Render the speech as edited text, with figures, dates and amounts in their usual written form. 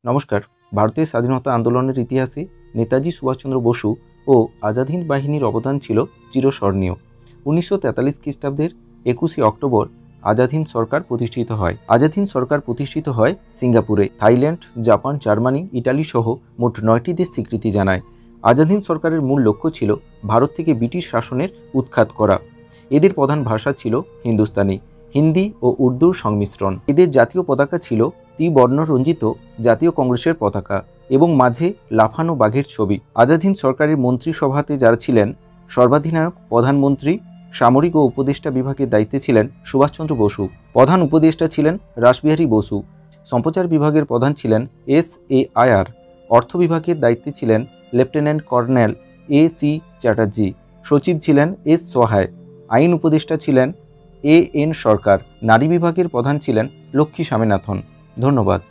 নমস্কার। ভারতের স্বাধীনতা আন্দোলনের ইতিহাসে নেতাজি সুভাষচন্দ্র বসু ও আজাদ হিন্দ বাহিনীর অবদান ছিল চিরস্মরণীয়। 1943 খ্রিস্টাব্দের 21শে অক্টোবর আজাদ হিন্দ সরকার প্রতিষ্ঠিত হয়। আজাদ হিন্দ সরকার প্রতিষ্ঠিত হয় সিঙ্গাপুরে। থাইল্যান্ড, জাপান, জার্মানি, ইটালি সহ মোট 9টি দেশ স্বীকৃতি জানায়। আজাদ হিন্দ সরকারের মূল লক্ষ্য ছিল ভারত থেকে ব্রিটিশ শাসনের উৎখাত করা। এদের প্রধান ভাষা ছিল হিন্দুস্তানি, হিন্দি ও উর্দুর সংমিশ্রণ। এদের জাতীয় পতাকা ছিল ত্রিবর্ণরঞ্জিত জাতীয় কংগ্রেসের পতাকা এবং মাঝে লাফানো বাঘের ছবি। আজাদ হিন্দ সরকারের মন্ত্রিসভাতে যারা ছিলেন, সর্বাধিনায়ক প্রধানমন্ত্রী, সামরিক ও উপদেষ্টা বিভাগের দায়িত্বে ছিলেন সুভাষচন্দ্র বসু। প্রধান উপদেষ্টা ছিলেন রাসবিহারী বসু। সম্প্রচার বিভাগের প্রধান ছিলেন SAIR। অর্থ বিভাগের দায়িত্বে ছিলেন লেফটেন্যান্ট কর্নেল AC চ্যাটার্জি। সচিব ছিলেন S সহায়। আইন উপদেষ্টা ছিলেন AN সরকার। নারী বিভাগের প্রধান ছিলেন লক্ষ্মী স্বামীনাথন। ধন্যবাদ।